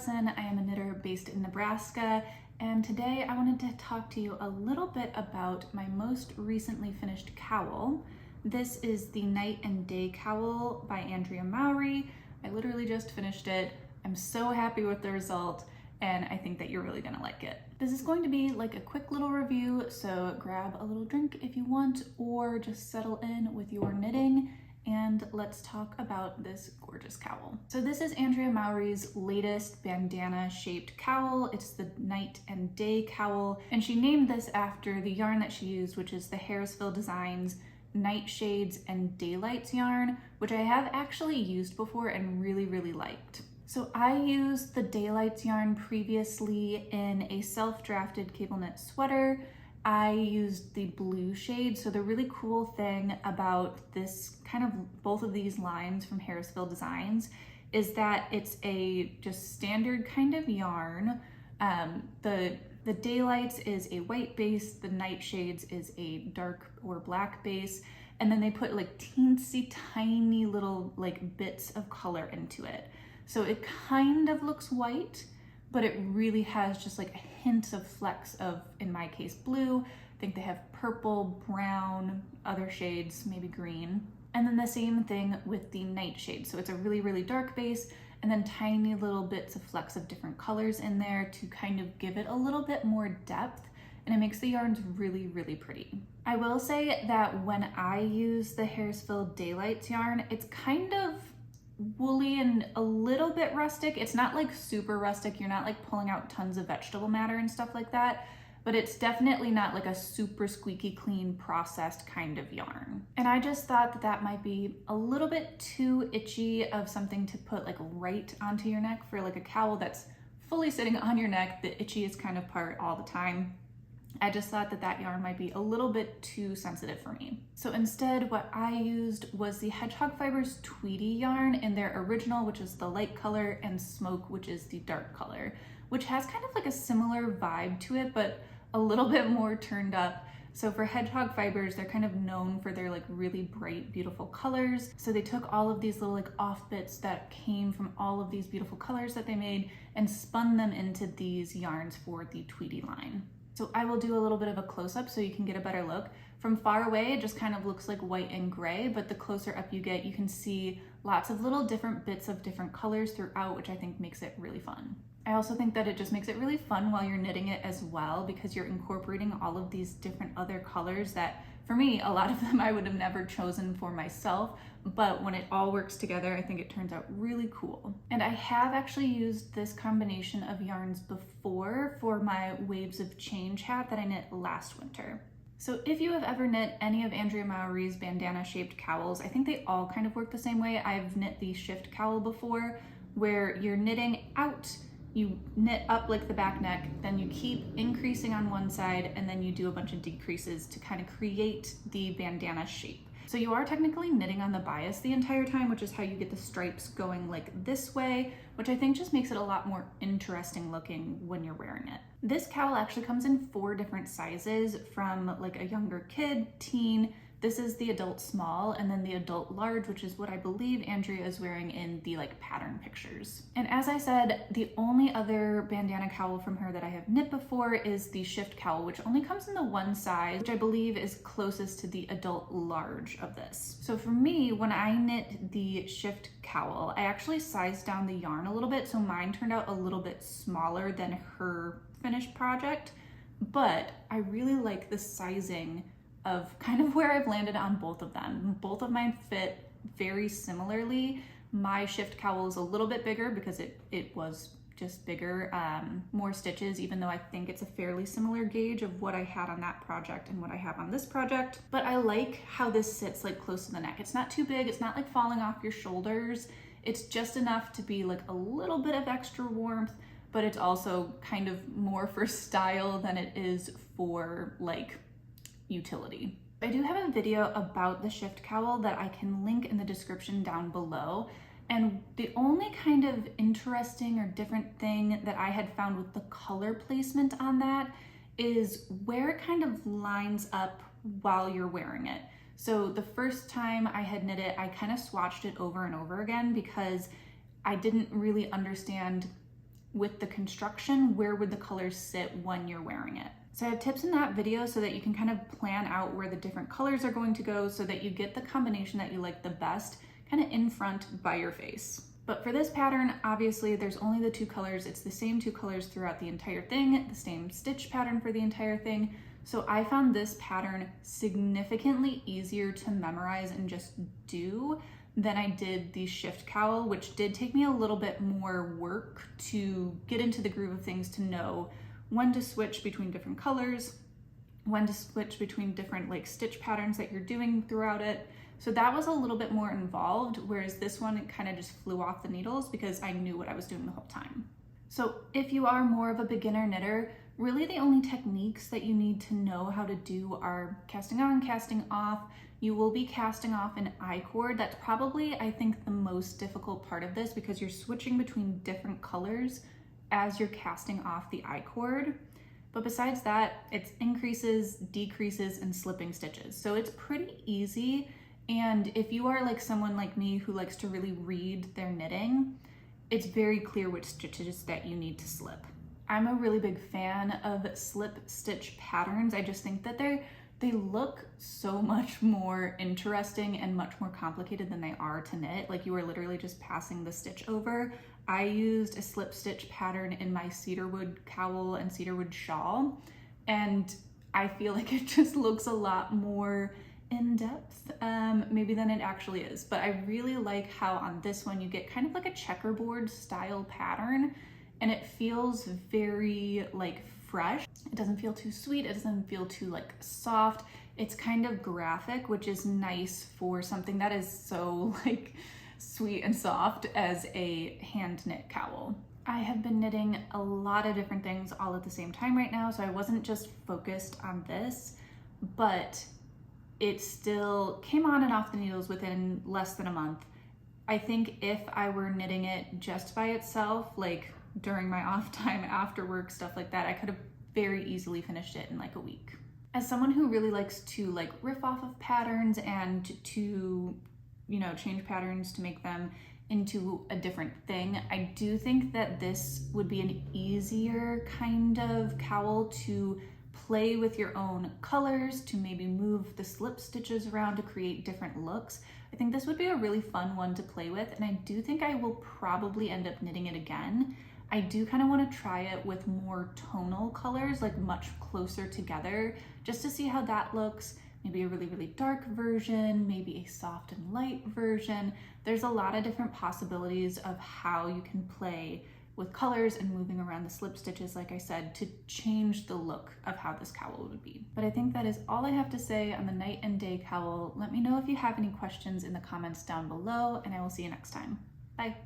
Allison. I am a knitter based in Nebraska, and today I wanted to talk to you a little bit about my most recently finished cowl. This is the Night and Day cowl by Andrea Mowry. I literally just finished it. I'm so happy with the result, and I think that you're really gonna like it. This is going to be like a quick little review, so grab a little drink if you want, or just settle in with your knitting, and let's talk about this gorgeous cowl. So this is Andrea Mowry's latest bandana shaped cowl. It's the Night and Day cowl, and she named this after the yarn that she used, which is the Harrisville Designs Nightshades and Daylights yarn, which I have actually used before and really liked. So I used the Daylights yarn previously in a self-drafted cable knit sweater. I used the blue shade. So the really cool thing about this kind of both of these lines from Harrisville Designs is that it's a just standard kind of yarn. The Daylights is a white base, the Nightshades is a dark or black base, and then they put like teensy tiny little like bits of color into it. So it kind of looks white, but it really has just like a hint of flecks of, in my case, blue. I think they have purple, brown, other shades, maybe green. And then the same thing with the Nightshade. So it's a really dark base, and then tiny little bits of flecks of different colors in there to kind of give it a little bit more depth, and it makes the yarns really pretty. I will say that when I use the Harrisville Daylights yarn, it's kind of woolly and a little bit rustic. It's not like super rustic. You're not like pulling out tons of vegetable matter and stuff like that, but it's definitely not like a super squeaky clean processed kind of yarn. And I just thought that that might be a little bit too itchy of something to put like right onto your neck for like a cowl that's fully sitting on your neck, the itchiest kind of part all the time. I just thought that that yarn might be a little bit too sensitive for me. So instead, what I used was the Hedgehog Fibers Tweedy yarn in their original, which is the light color, and Smoke, which is the dark color, which has kind of like a similar vibe to it, but a little bit more turned up. So for Hedgehog Fibers, they're kind of known for their like really bright, beautiful colors. So they took all of these little like off bits that came from all of these beautiful colors that they made and spun them into these yarns for the Tweedy line. So I will do a little bit of a close-up so you can get a better look. From far away, it just kind of looks like white and gray, but the closer up you get, you can see lots of little different bits of different colors throughout, which I think makes it really fun. I also think that it just makes it really fun while you're knitting it as well, because you're incorporating all of these different other colors that, for me, a lot of them I would have never chosen for myself, but when it all works together, I think it turns out really cool. And I have actually used this combination of yarns before for my Waves of Change hat that I knit last winter. So if you have ever knit any of Andrea Mowry's bandana shaped cowls, I think they all kind of work the same way. I've knit the shift cowl before, where you're knitting out, you knit up like the back neck, then you keep increasing on one side, and then you do a bunch of decreases to kind of create the bandana shape. So you are technically knitting on the bias the entire time, which is how you get the stripes going like this way, which I think just makes it a lot more interesting looking when you're wearing it. This cowl actually comes in 4 different sizes, from like a younger kid, teen. This is the adult small, and then the adult large, which is what I believe Andrea is wearing in the like pattern pictures. And as I said, the only other bandana cowl from her that I have knit before is the shift cowl, which only comes in the one size, which I believe is closest to the adult large of this. So for me, when I knit the shift cowl, I actually sized down the yarn a little bit, so mine turned out a little bit smaller than her finished project, but I really like the sizing of kind of where I've landed on both of them. Both of mine fit very similarly. My shift cowl is a little bit bigger because it was just bigger, more stitches, even though I think it's a fairly similar gauge of what I had on that project and what I have on this project. But I like how this sits like close to the neck. It's not too big, it's not like falling off your shoulders. It's just enough to be like a little bit of extra warmth, but it's also kind of more for style than it is for like utility. I do have a video about the shift cowl that I can link in the description down below, and the only kind of interesting or different thing that I had found with the color placement on that is where it kind of lines up while you're wearing it. So the first time I had knit it, I kind of swatched it over and over again because I didn't really understand with the construction, where would the colors sit when you're wearing it. So I have tips in that video so that you can kind of plan out where the different colors are going to go so that you get the combination that you like the best kind of in front by your face. But for this pattern, obviously there's only the 2 colors. It's the same 2 colors throughout the entire thing, the same stitch pattern for the entire thing. So I found this pattern significantly easier to memorize and just do than I did the shift cowl, which did take me a little bit more work to get into the groove of things, to know when to switch between different colors, when to switch between different like stitch patterns that you're doing throughout it. So that was a little bit more involved, whereas this one, it kind of just flew off the needles because I knew what I was doing the whole time. So if you are more of a beginner knitter, really the only techniques that you need to know how to do are casting on, casting off. You will be casting off an I-cord. That's probably, I think, the most difficult part of this because you're switching between different colors as you're casting off the I-cord. But besides that, it's increases, decreases, and slipping stitches. So it's pretty easy. And if you are like someone like me who likes to really read their knitting, it's very clear which stitches that you need to slip. I'm a really big fan of slip stitch patterns. I just think that they look so much more interesting and much more complicated than they are to knit. Like you are literally just passing the stitch over. I used a slip stitch pattern in my cedarwood cowl and cedarwood shawl, and I feel like it just looks a lot more in depth maybe than it actually is. But I really like how on this one you get kind of like a checkerboard style pattern, and it feels very like fresh. It doesn't feel too sweet, it doesn't feel too like soft. It's kind of graphic, which is nice for something that is so like sweet and soft as a hand knit cowl. I have been knitting a lot of different things all at the same time right now, so I wasn't just focused on this, but it still came on and off the needles within less than a month. I think if I were knitting it just by itself, like during my off time, after work, stuff like that, I could have very easily finished it in like a week. As someone who really likes to like riff off of patterns and to, you know, change patterns to make them into a different thing, I do think that this would be an easier kind of cowl to play with your own colors, to maybe move the slip stitches around to create different looks. I think this would be a really fun one to play with, and I do think I will probably end up knitting it again. I do kind of want to try it with more tonal colors, like much closer together, just to see how that looks. Maybe a really, really dark version, maybe a soft and light version. There's a lot of different possibilities of how you can play with colors and moving around the slip stitches, like I said, to change the look of how this cowl would be. But I think that is all I have to say on the night and day cowl. Let me know if you have any questions in the comments down below, and I will see you next time. Bye.